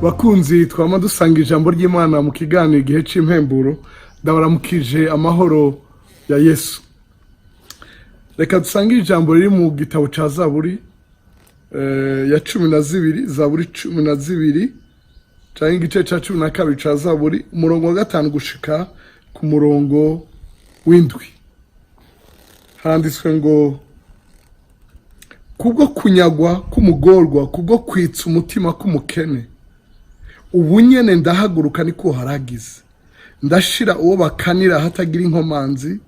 bakunzi twama dusanga ijambo ry'Imana mu kiganiro igihe c'impemburo, ndabaramukije amahoro ya Yesu. Reka dusange ijambo riri mu gitabo ca Zaburi ya 12, Zaburi 12 canke igice ca 12 ca Zaburi, umurongo wa 5 gushika ku murongo w'indwi. Handitswe ngo kubwo kunyagwa k'umugorwa, kubwo kwitsa umutima k'umukene, ubu nyene ndahaguruka niko haragize, ndashira uwo bakanira hatagira inkomanzi.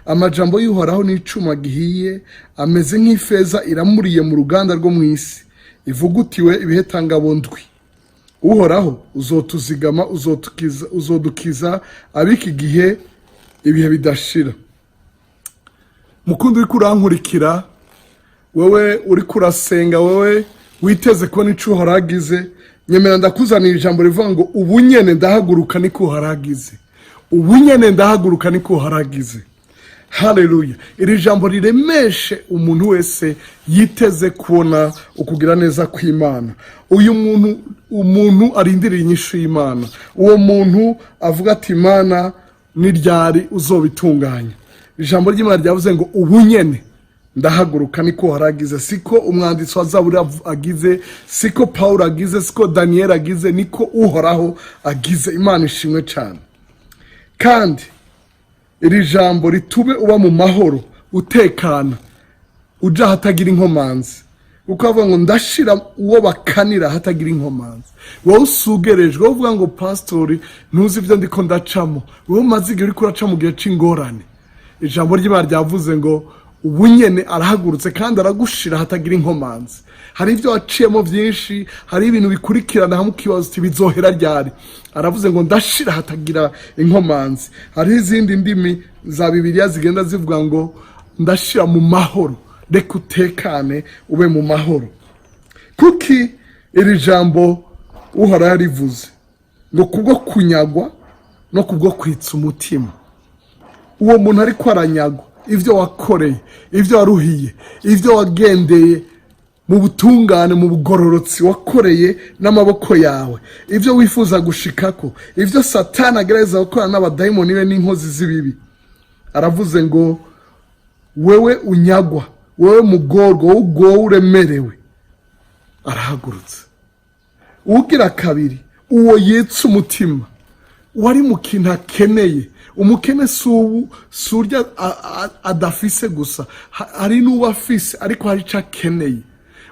Amajambo y'Uhoraho n'icuma gihiye, ameze nk'ifeza iramuriye mu ruganda rwo mw'isi, ivugutiwe ibihetangabo ndwi. Uhoraho uzotuzigama, uzodukiza abiki gihe ibihe bidashira. Mukundi uri kurankurikira, wewe uri kurasenga, wewe witeze kubona ico haragize, nyemera ndakuzanira ijambo rivuga ngo ubu nyene ndahaguruka niko haragize. Ubu nyene ndahaguruka niko haragize. Haleluya. Iri jambo riremeshe umuntu wese yiteze kubona ukugira neza kw'Imana. Uyu umuntu arindiriye inyishu y'Imana. Uwo muntu avuga ati Imana ni ryari uzobitunganya. Ijambo ry'Imana ryavuze ngo ubu nyene ndahaguruka niko haragize. Siko umwanditsi wa Zaburi agize, siko Paulo agize, siko Daniel agize, niko Uhoraho agize. Imana ishimwe cyane. Kandi iri jambo ritume uba mu mahoro, utekana, uja hatagira inkomanzi. Uko avuga ngo ndashira uwo bakanira hatagira inkomanzi. Wowe usugerejwe, uvuga ngo pastori ntuzi ivyo ndiko ndacamo, wowe umaze igihe uriko uraca mu gihe c'ingorane. Ijambo ry'Imana ryavuze ngo ubu nyene arahagurutse kandi aragushira hatagira inkomanzi. Hari ivyo waciyemo vyinshi, hari ibintu bikurikirana hamwe ukibaza uti bizohera ryari. Aravuze ngo ndashira hatagira inkomanzi. Hari izindi ndimi za Bibiliya zigenda zivuga ngo ndashira mu mahoro, reka utekane ube mu mahoro. Kuki iri jambo Uhoraho rivuze ngo kubwo kunyagwa no kubwo kwitsa umutima. Uwo muntu ariko aranyagwa, ivyo wakoreye, ivyo waruhiye, ivyo wagendeye mu butungane, mu bugororotsi wakoreye n'amaboko yawe, ivyo wifuza gushikako, ivyo Satani agerageza gukora n'abadayimoni be n'inkozi z'ibibi. Aravuze ngo wewe unyagwa, wewe mugorwa, wowe uremerewe, arahagurutse. Ugira kabiri, uwo yitsa umutima, wari mu kintu akeneye. Umukene surya adafise gusa, hari n'uba afise ariko hari ico akeneye.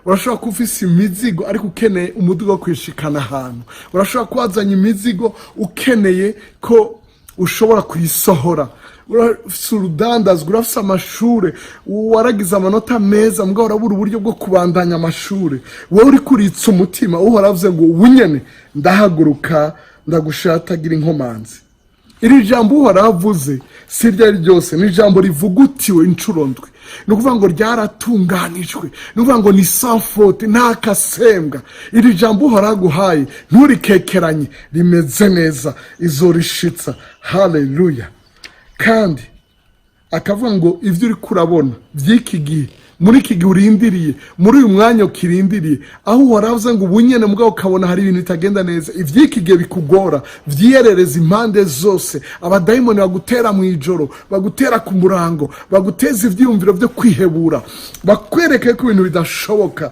Urashobora kuba ufise imizigo ariko ukeneye umuduga wo kwishikana ahantu. Urashobora kuwazanya imizigo ukeneye ko ushobora kuyisohora. Urafise urudandazwa, urafise amashure, waragize amanota meza mbwa urabura uburyo bwo kubandanya amashure. Wowe uri kuritsa umutima, Uhoraho avuze ngo ubu nyene ndahaguruka ndagushira hatagira inkomanzi. Iri jambo Uhoraho avuze si ryari ryose, ni ijambo rivugutiwe incuro ndwi. Ni ukuvuga ngo ryaratunganijwe, ni ukuvuga ngo ni sans faute, nta kasembwa. Iri jambo Uhoraho aguhaye nturikekeranye, rimeze neza, izorishitsa. Haleluya. Kandi akavuga ngo ivyo uri kurabona vy'iki gihe, muri iki gihe urindiriye, muri uyu mwanya ukirindiriye, aho Uhoraho avuze ngo ubu nyene mugabo ukabona hari ibintu bitagenda neza, ivy'iki gihe bikugora, vyiyerereza impande zose. Abadayimoni bagutera mu ijoro, bagutera ku murango, baguteza ivyiyumviro vyo kwihebura, bakwereke ko ibintu bidashoboka,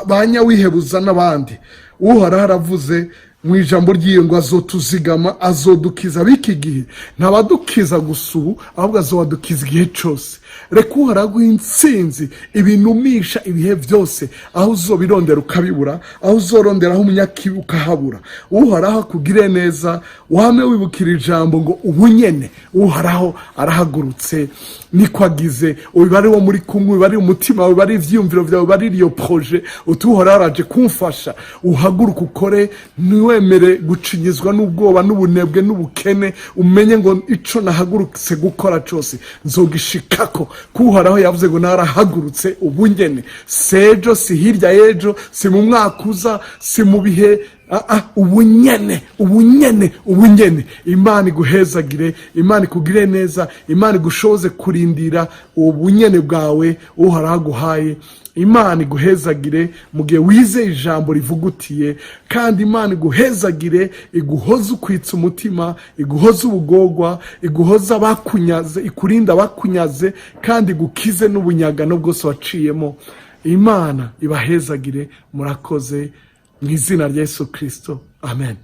banya wihebuza n'abandi. Uhoraho aravuze mu ijambo ry'iyo ngo azotuzigama, azodukiza biki gihe. Ntabadukiza gusa ubu, ahubwo azobadukiza igihe cose. Reka Uhoraho aguhe intsinzi ibinumisha ibihe vyose, aho uzobirondera ukabibura, aho uzorondera aho umunyakibi ukahabura. Uhoraho akugire neza, wame wibukira ijambo ngo ubu nyene Uhoraho arahagurutse niko agize. Ubibari wo muri kumwe, ubibari umutima, ubibari ivyiyumviro vyawe, ubibari iyo projet, Uhoraho araje kumfasha. Uhaguruka ukore, niwemere gucinyizwa n'ubwoba n'ubunebwe n'ubukene, umenye ngo ico nahagurutse gukora cose nzogishikako. Uhoraho yavuze ngo narahagurutse ubu nyene. Sejo, si hirya y'ejo, si mu mwaka uza, si mu bihe ubunyene. Imana iguhezagire, Imana ikugire neza, Imana igushoboze kurindira ubunyene bwawe uharaguhaye. Imana iguhezagire mu gihe wizeye ijambo rivugutiye, kandi Imana iguhezagire, iguhoze ukwitsa umutima, iguhoze ubugorwa, iguhoze abakunyaze, ikurinda abakunyaze, kandi igukize n'ubunyagano bwose waciyemo. Imana ibahezagire. Murakoze mu izina rya Yesu Kristo, amen.